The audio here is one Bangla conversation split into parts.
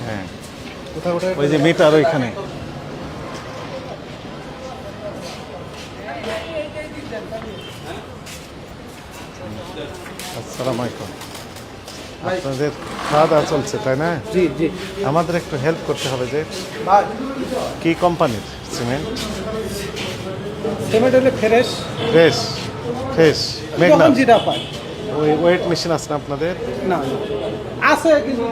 হ্যাঁ, ওই যে মিটার ওইখানে। আসসালামু আলাইকুম। আপনাদের খাওয়া দাওয়া চলছে তাই না? জি জি। আমাদের একটু হেল্প করতে হবে। যে কি কোম্পানির সিমেন্ট? সিমেন্ট হলে ফ্রেশ ফ্রেশ ফ্রেশ মেঘনা। যখন যেটা পাই। ওই ওয়েট মেশিন আছে না আপনাদের? না আছে কিন্তু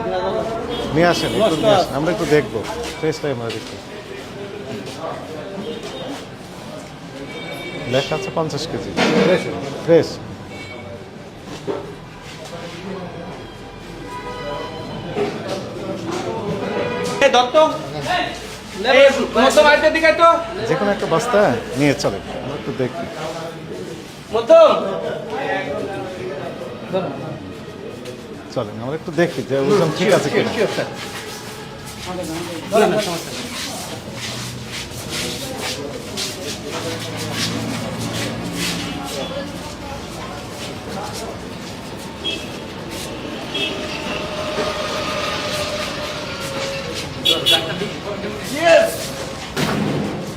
নিয়ে আসেন, একটু নষ্ট নিয়ে আসেন, আছে। আমরা একটু দেখবো ফ্রেশটাই আমরা দেখি। লেখা আছে 50 কেজি ফ্রেশ। যে কোনো একটা বস্তা নিয়ে চলে, আমরা একটু দেখি। চলেন আমরা একটু দেখি যে ওজন ঠিক আছে কিনা।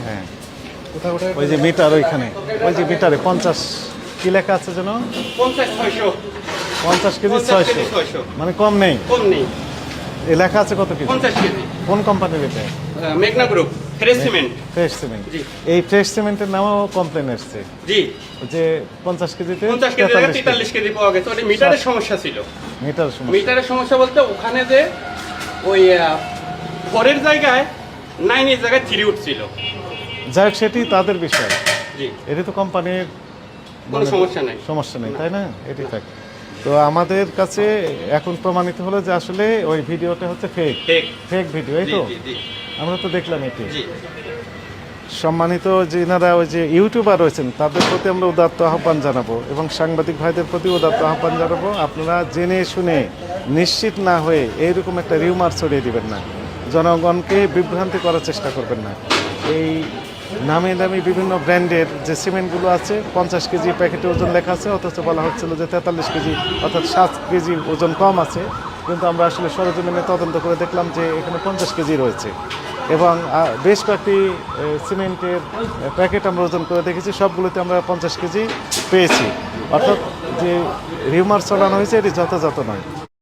হ্যাঁ, ওই যে মিটার ওইখানে, ওই যে মিটারে 50 কি লেখা আছে যেন? 50 কেজি 600, মানে কম নেই। এই লেখা আছে কত কেজি? 50 কেজি। কোন কোম্পানির এটা? মেঘনা group fresh cement. Fresh cement. জি। এই ফ্রেশ সিমেন্টের নামও কমপ্লেন এসছে জি, যে 50 কেজিতে 50 কেজি থেকে 43 কেজি পাওয়া গেছে। ওটা মিটারের সমস্যা ছিল। মিটার সমস্যা। মিটারের সমস্যা বলতে ওখানে যে ওই 4 জায়গায় 9 এর জায়গায় 3 উঠছিল। যাই হোক, সেটি তাদের বিষয়। জি, এটি তো কোম্পানির কোনো সমস্যা নাই। সমস্যা নেই, তাই না? এটি থাকে। তো আমাদের কাছে এখন প্রমাণিত হলো যে আসলে ওই ভিডিওটা হচ্ছে ফেক ঠিক। ফেক ভিডিও, এই জি তো জি জি আমরা তো দেখলাম এটি। জি। সম্মানিত যিনারা ওই যে ইউটিউবার রয়েছেন তাদের প্রতি আমরা উদাত্ত আহ্বান জানাবো এবং সাংবাদিক ভাইদের প্রতি উদাত্ত আহ্বান জানাবো, আপনারা জেনে শুনে নিশ্চিত না হয়ে এইরকম একটা রিউমার ছড়িয়ে দিবেন না, জনগণকে বিভ্রান্তি করার চেষ্টা করবেন না। এই নামি দামি বিভিন্ন ব্র্যান্ডের যে সিমেন্টগুলো আছে 50 কেজি প্যাকেটে ওজন লেখা আছে, অথচ বলা হচ্ছিল যে 43 কেজি অর্থাৎ 7 কেজি ওজন কম আছে, কিন্তু আমরা আসলে সরেজমিনে তদন্ত করে দেখলাম যে এখানে 50 কেজি রয়েছে। এবং বেশ কয়েকটি সিমেন্টের প্যাকেট আমরা ওজন করে দেখেছি, সবগুলোতে আমরা 50 কেজি পেয়েছি। অর্থাৎ যে রিউমার ছড়ানো হয়েছে এটি যথাযথ নয়।